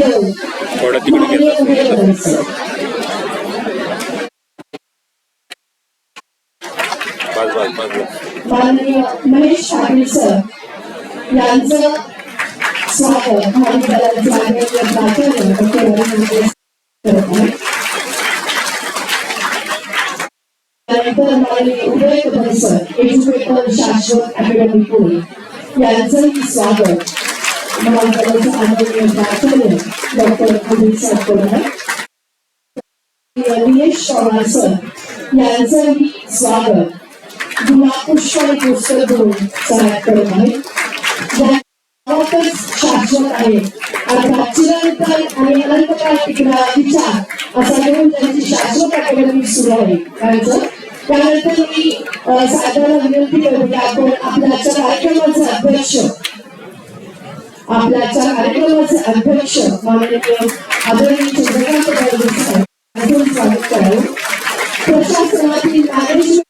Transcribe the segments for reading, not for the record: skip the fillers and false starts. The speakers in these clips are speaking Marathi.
थोडं तिकडे घेतलं. माननीय महेश पाटील सर यांचं स्वागत महाविद्यालयाचे आदरणीय प्राचार्य त्यानंतर माननीय उदय कदम सर एज्युकेटर शाश्वत अकॅडमी पुणे यांचंही स्वागत महाविद्यालयाचे आदरणीय प्राचार्य डॉक्टर अमित सर करणार. दिनेश चव्हाण सर यांचंही स्वागत गुलाबपुष्प पुस्तक देऊन सहाय्य करत आहेत. शाश्वत आहे अर्थात चिरंतन आणि अनंतकाळ टिकणारा विचार असा घेऊन त्यांची शाश्वत अकॅडमी सुरू आहे. त्यानंतर मी साधारण विनंती करते की आपण आपल्याच्या कार्यक्रमाचे अध्यक्ष माननीय आदरणीय चंद्रकांत साहेब स्वागत करावे. प्रशासनातील मॅनेजमेंट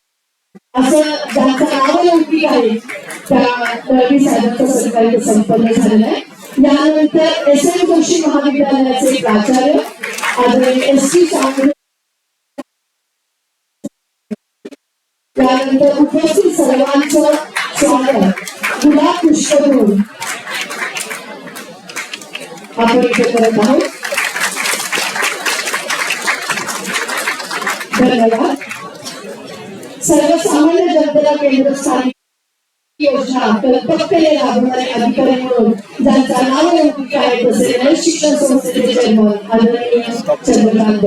असं ज्यांचं नावलौकिक आहे त्या तळवी साहेबांचा सत्कार संपन्न झालेला आहे. यानंतर एस.एन. जोशी महाविद्यालयाचे प्राचार्य आदरणीय एस.टी. चांगले यानंतर उपस्थित सर्वांचं स्वागत गुलाब पुष्प देऊन आपण इथे करत आहोत. धन्यवाद. सर्वसामान्य जनतेला केंद्रस्थानी योजना कल्पकतेने राबवणारे अधिकारी म्हणून ज्यांचा नाव आहे तसे शिक्षण संस्थेचे चेअरमन आदरणीय चंद्रकांत